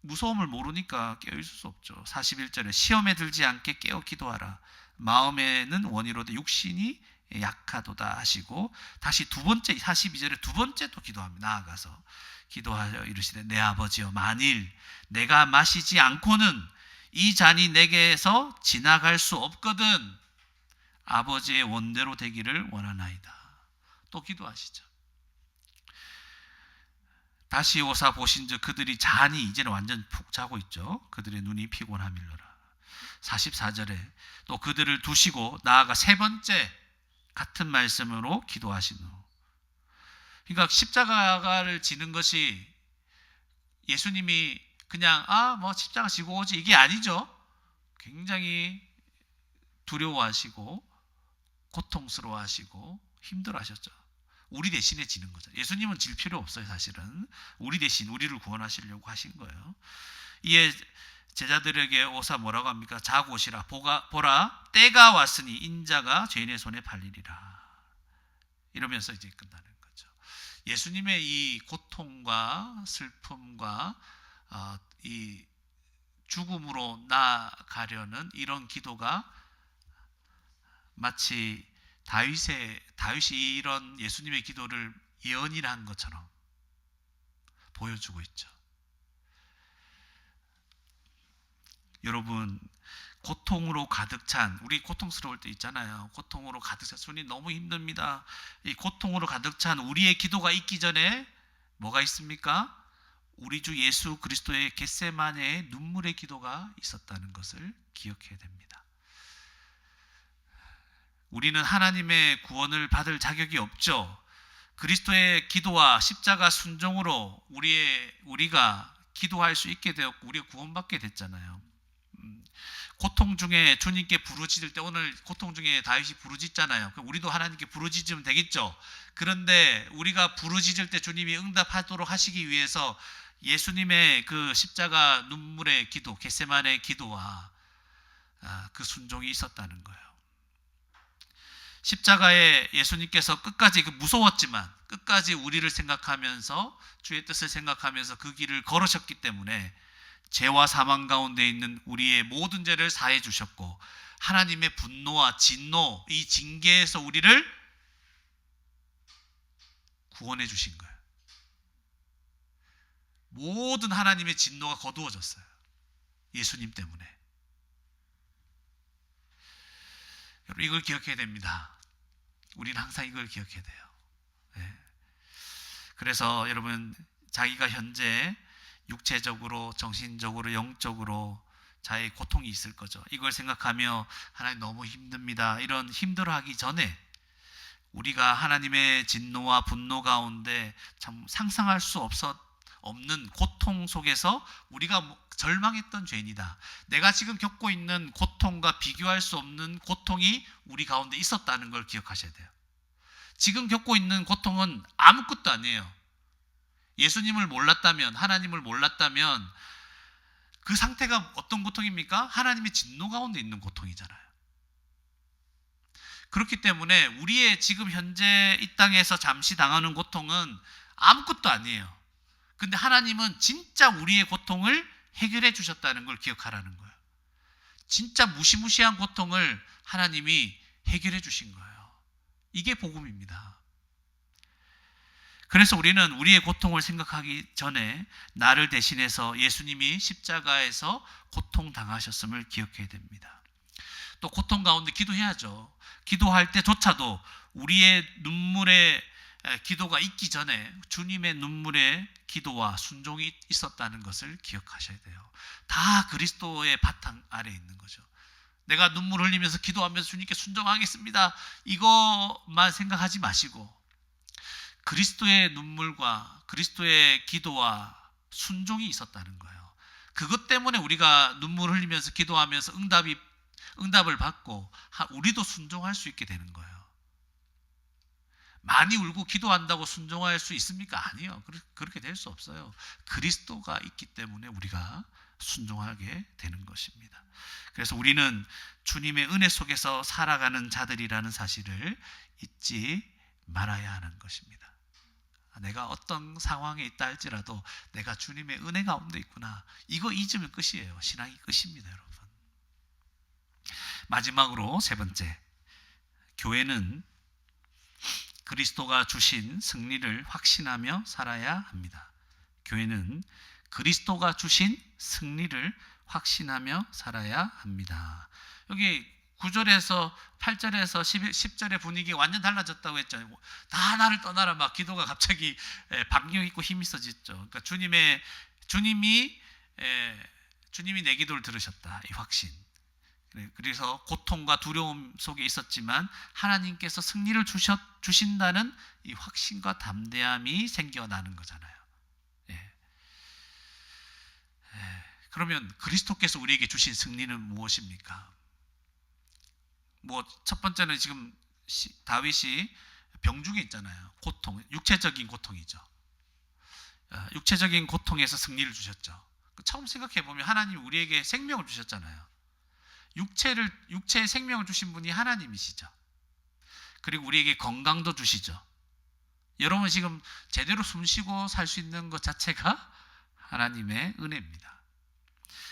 무서움을 모르니까 깨어 있을 수 없죠. 41절에 시험에 들지 않게 깨어 기도하라. 마음에는 원이로되 육신이 약하도다 하시고 다시 두 번째 42절에 두 번째 또 기도합니다. 나아가서 기도하여 이르시되 내 아버지여 만일 내가 마시지 않고는 이 잔이 내게서 지나갈 수 없거든 아버지의 원대로 되기를 원하나이다. 또 기도하시죠. 다시 오사 보신즉 그들이 잔이 이제는 완전 푹 자고 있죠. 그들의 눈이 피곤함일러라. 44절에 또 그들을 두시고 나아가 세 번째 같은 말씀으로 기도하신 후. 그러니까 십자가를 지는 것이 예수님이 그냥 십자가 지고 오지 이게 아니죠. 굉장히 두려워하시고 고통스러워하시고 힘들어하셨죠. 우리 대신에 지는 거죠. 예수님은 질 필요 없어요. 사실은 우리 대신 우리를 구원하시려고 하신 거예요. 이에 제자들에게 오사 뭐라고 합니까? 자고 오시라. 보라 때가 왔으니 인자가 죄인의 손에 팔리리라. 이러면서 이제 끝나는 거죠. 예수님의 이 고통과 슬픔과 이 죽음으로 나아가려는 이런 기도가 마치 다윗이 이런 예수님의 기도를 예언이란 것처럼 보여주고 있죠. 여러분 고통으로 가득 찬, 우리 고통스러울 때 있잖아요. 고통으로 가득 찬, 손이 너무 힘듭니다. 이 고통으로 가득 찬 우리의 기도가 있기 전에 뭐가 있습니까? 우리 주 예수 그리스도의 겟세마네의 눈물의 기도가 있었다는 것을 기억해야 됩니다. 우리는 하나님의 구원을 받을 자격이 없죠. 그리스도의 기도와 십자가 순종으로 우리가 기도할 수 있게 되었고 우리가 구원받게 됐잖아요. 고통 중에 주님께 부르짖을 때, 오늘 고통 중에 다윗이 부르짖잖아요. 그럼 우리도 하나님께 부르짖으면 되겠죠. 그런데 우리가 부르짖을 때 주님이 응답하도록 하시기 위해서 예수님의 그 십자가 눈물의 기도, 겟세마네의 기도와 그 순종이 있었다는 거예요. 십자가에 예수님께서 끝까지 무서웠지만 끝까지 우리를 생각하면서 주의 뜻을 생각하면서 그 길을 걸으셨기 때문에 죄와 사망 가운데 있는 우리의 모든 죄를 사해 주셨고 하나님의 분노와 진노, 이 징계에서 우리를 구원해 주신 거예요. 모든 하나님의 진노가 거두어졌어요. 예수님 때문에. 여러분 이걸 기억해야 됩니다. 우리는 항상 이걸 기억해야 돼요. 네. 그래서 여러분 자기가 현재 육체적으로, 정신적으로, 영적으로 자의 고통이 있을 거죠. 이걸 생각하며 하나님 너무 힘듭니다, 이런 힘들어하기 전에 우리가 하나님의 진노와 분노 가운데 참 상상할 수 없는 고통 속에서 우리가 절망했던 죄인이다, 내가 지금 겪고 있는 고통과 비교할 수 없는 고통이 우리 가운데 있었다는 걸 기억하셔야 돼요. 지금 겪고 있는 고통은 아무것도 아니에요. 예수님을 몰랐다면, 하나님을 몰랐다면 그 상태가 어떤 고통입니까? 하나님의 진노 가운데 있는 고통이잖아요. 그렇기 때문에 우리의 지금 현재 이 땅에서 잠시 당하는 고통은 아무것도 아니에요. 근데 하나님은 진짜 우리의 고통을 해결해 주셨다는 걸 기억하라는 거예요. 진짜 무시무시한 고통을 하나님이 해결해 주신 거예요. 이게 복음입니다. 그래서 우리는 우리의 고통을 생각하기 전에 나를 대신해서 예수님이 십자가에서 고통당하셨음을 기억해야 됩니다. 또 고통 가운데 기도해야죠. 기도할 때조차도 우리의 눈물의 기도가 있기 전에 주님의 눈물의 기도와 순종이 있었다는 것을 기억하셔야 돼요. 다 그리스도의 바탕 아래 있는 거죠. 내가 눈물 흘리면서 기도하면서 주님께 순종하겠습니다, 이것만 생각하지 마시고 그리스도의 눈물과 그리스도의 기도와 순종이 있었다는 거예요. 그것 때문에 우리가 눈물 흘리면서 기도하면서 응답을 받고 우리도 순종할 수 있게 되는 거예요. 많이 울고 기도한다고 순종할 수 있습니까? 아니요. 그렇게 될 수 없어요. 그리스도가 있기 때문에 우리가 순종하게 되는 것입니다. 그래서 우리는 주님의 은혜 속에서 살아가는 자들이라는 사실을 잊지 말아야 하는 것입니다. 내가 어떤 상황에 있다 할지라도 내가 주님의 은혜 가운데 있구나, 이거 잊으면 끝이에요. 신앙이 끝입니다, 여러분. 마지막으로 세 번째, 교회는 그리스도가 주신 승리를 확신하며 살아야 합니다. 교회는 그리스도가 주신 승리를 확신하며 살아야 합니다. 여기 9절에서 8절에서 10절의 분위기가 완전 달라졌다고 했잖아요. 다 나를 떠나라, 막 기도가 갑자기 박력 있고 힘이 있어졌죠. 그러니까 주님이 내 기도를 들으셨다, 이 확신. 그래서 고통과 두려움 속에 있었지만 하나님께서 승리를 주신다는 이 확신과 담대함이 생겨나는 거잖아요. 그러면 그리스도께서 우리에게 주신 승리는 무엇입니까? 첫 번째는 지금 다윗이 병중에 있잖아요. 고통, 육체적인 고통이죠. 육체적인 고통에서 승리를 주셨죠. 처음 생각해 보면 하나님 우리에게 생명을 주셨잖아요. 육체의 생명을 주신 분이 하나님이시죠. 그리고 우리에게 건강도 주시죠. 여러분 지금 제대로 숨쉬고 살 수 있는 것 자체가 하나님의 은혜입니다.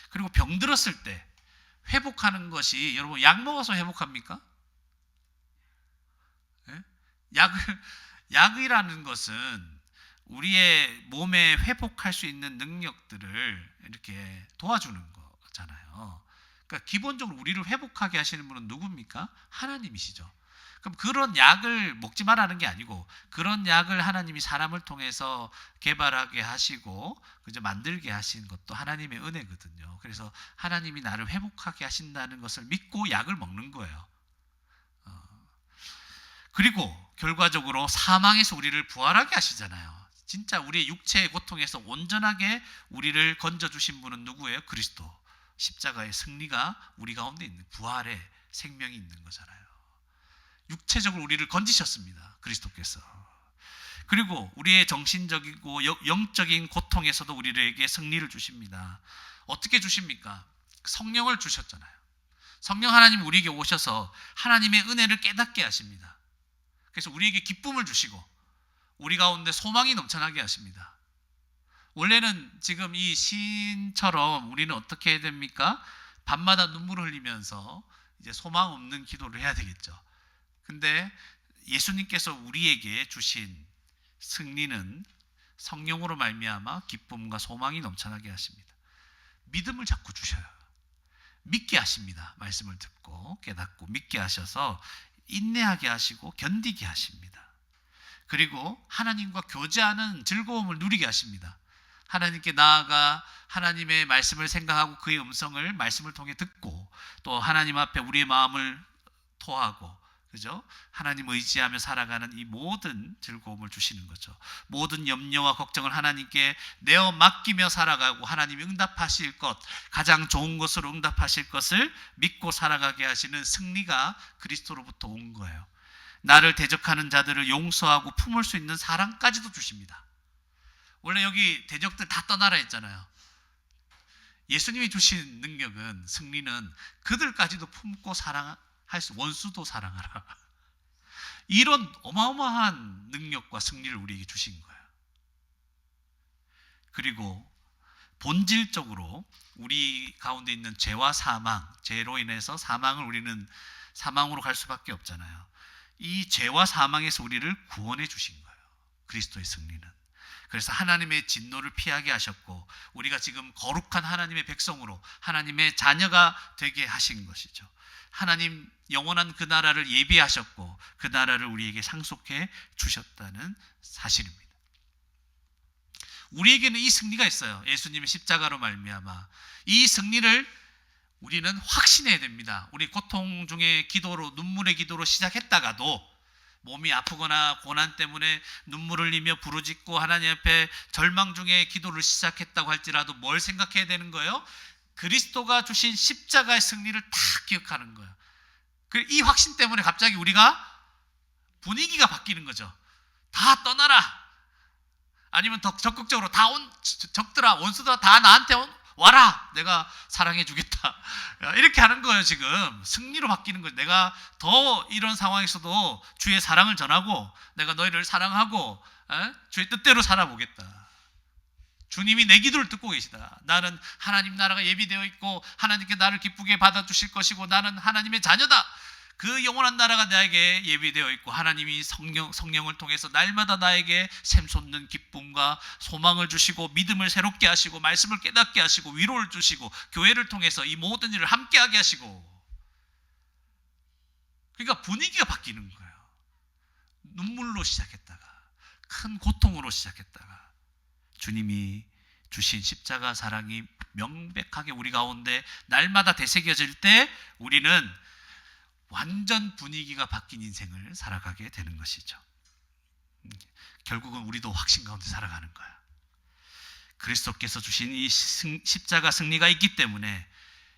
그리고 병들었을 때 회복하는 것이, 여러분 약 먹어서 회복합니까? 네? 약이라는 것은 우리의 몸에 회복할 수 있는 능력들을 이렇게 도와주는 거잖아요. 그러니까 기본적으로 우리를 회복하게 하시는 분은 누굽니까? 하나님이시죠. 그럼 그런 약을 먹지 말라는 게 아니고, 그런 약을 하나님이 사람을 통해서 개발하게 하시고 그저 만들게 하신 것도 하나님의 은혜거든요. 그래서 하나님이 나를 회복하게 하신다는 것을 믿고 약을 먹는 거예요. 그리고 결과적으로 사망에서 우리를 부활하게 하시잖아요. 진짜 우리의 육체의 고통에서 온전하게 우리를 건져주신 분은 누구예요? 그리스도. 십자가의 승리가 우리 가운데 있는, 부활의 생명이 있는 거잖아요. 육체적으로 우리를 건지셨습니다, 그리스도께서. 그리고 우리의 정신적이고 영적인 고통에서도 우리에게 승리를 주십니다. 어떻게 주십니까? 성령을 주셨잖아요. 성령 하나님 우리에게 오셔서 하나님의 은혜를 깨닫게 하십니다. 그래서 우리에게 기쁨을 주시고 우리 가운데 소망이 넘쳐나게 하십니다. 원래는 지금 이 시인처럼 우리는 어떻게 해야 됩니까? 밤마다 눈물을 흘리면서 이제 소망 없는 기도를 해야 되겠죠. 근데 예수님께서 우리에게 주신 승리는 성령으로 말미암아 기쁨과 소망이 넘쳐나게 하십니다. 믿음을 자꾸 주셔요. 믿게 하십니다. 말씀을 듣고 깨닫고 믿게 하셔서 인내하게 하시고 견디게 하십니다. 그리고 하나님과 교제하는 즐거움을 누리게 하십니다. 하나님께 나아가 하나님의 말씀을 생각하고 그의 음성을 말씀을 통해 듣고 또 하나님 앞에 우리의 마음을 토하고 그죠? 하나님 의지하며 살아가는 이 모든 즐거움을 주시는 거죠. 모든 염려와 걱정을 하나님께 내어 맡기며 살아가고 하나님이 응답하실 것, 가장 좋은 것으로 응답하실 것을 믿고 살아가게 하시는 승리가 그리스도로부터 온 거예요. 나를 대적하는 자들을 용서하고 품을 수 있는 사랑까지도 주십니다. 원래 여기 대적들 다 떠나라 했잖아요. 예수님이 주신 능력은, 승리는 그들까지도 품고 사랑할 수, 원수도 사랑하라. 이런 어마어마한 능력과 승리를 우리에게 주신 거예요. 그리고 본질적으로 우리 가운데 있는 죄와 사망, 죄로 인해서 사망을 우리는 사망으로 갈 수밖에 없잖아요. 이 죄와 사망에서 우리를 구원해 주신 거예요. 그리스도의 승리는. 그래서 하나님의 진노를 피하게 하셨고 우리가 지금 거룩한 하나님의 백성으로 하나님의 자녀가 되게 하신 것이죠. 하나님 영원한 그 나라를 예비하셨고 그 나라를 우리에게 상속해 주셨다는 사실입니다. 우리에게는 이 승리가 있어요. 예수님의 십자가로 말미암아 이 승리를 우리는 확신해야 됩니다. 우리 고통 중에 기도로, 눈물의 기도로 시작했다가도 몸이 아프거나 고난 때문에 눈물을 흘리며 부르짖고 하나님 앞에 절망 중에 기도를 시작했다고 할지라도 뭘 생각해야 되는 거예요? 그리스도가 주신 십자가의 승리를 다 기억하는 거예요. 이 확신 때문에 갑자기 우리가 분위기가 바뀌는 거죠. 다 떠나라. 아니면 더 적극적으로 다 적들아, 원수들아 다 나한테 와라. 내가 사랑해 주겠다. 이렇게 하는 거예요. 지금 승리로 바뀌는 거예요. 내가 더 이런 상황에서도 주의 사랑을 전하고 내가 너희를 사랑하고 주의 뜻대로 살아보겠다. 주님이 내 기도를 듣고 계시다. 나는 하나님 나라가 예비되어 있고 하나님께 나를 기쁘게 받아주실 것이고 나는 하나님의 자녀다. 그 영원한 나라가 나에게 예비되어 있고 하나님이 성령을 통해서 날마다 나에게 샘솟는 기쁨과 소망을 주시고 믿음을 새롭게 하시고 말씀을 깨닫게 하시고 위로를 주시고 교회를 통해서 이 모든 일을 함께하게 하시고, 그러니까 분위기가 바뀌는 거예요. 눈물로 시작했다가 큰 고통으로 시작했다가 주님이 주신 십자가 사랑이 명백하게 우리 가운데 날마다 되새겨질 때 우리는 완전 분위기가 바뀐 인생을 살아가게 되는 것이죠. 결국은 우리도 확신 가운데 살아가는 거야. 그리스도께서 주신 이 십자가 승리가 있기 때문에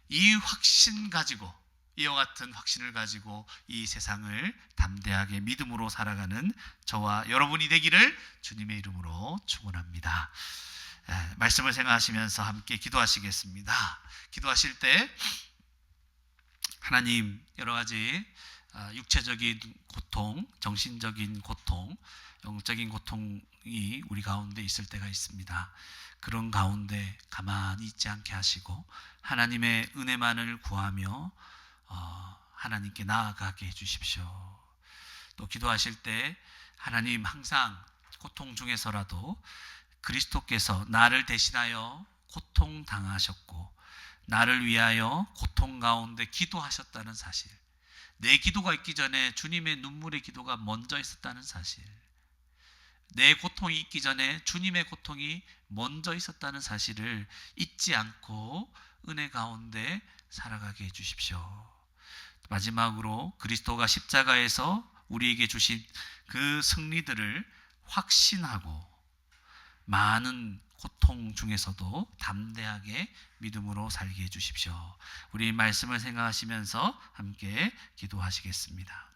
이 확신 가지고, 이와 같은 확신을 가지고 이 세상을 담대하게 믿음으로 살아가는 저와 여러분이 되기를 주님의 이름으로 축원합니다. 말씀을 생각하시면서 함께 기도하시겠습니다. 기도하실 때 하나님, 여러 가지 육체적인 고통, 정신적인 고통, 영적인 고통이 우리 가운데 있을 때가 있습니다. 그런 가운데 가만히 있지 않게 하시고 하나님의 은혜만을 구하며 하나님께 나아가게 해주십시오. 또 기도하실 때 하나님, 항상 고통 중에서라도 그리스도께서 나를 대신하여 고통당하셨고 나를 위하여 고통 가운데 기도하셨다는 사실, 내 기도가 있기 전에 주님의 눈물의 기도가 먼저 있었다는 사실, 내 고통이 있기 전에 주님의 고통이 먼저 있었다는 사실을 잊지 않고 은혜 가운데 살아가게 해주십시오. 마지막으로 그리스도가 십자가에서 우리에게 주신 그 승리들을 확신하고 많은 고통 중에서도 담대하게 믿음으로 살게 해주십시오. 우리 말씀을 생각하시면서 함께 기도하시겠습니다.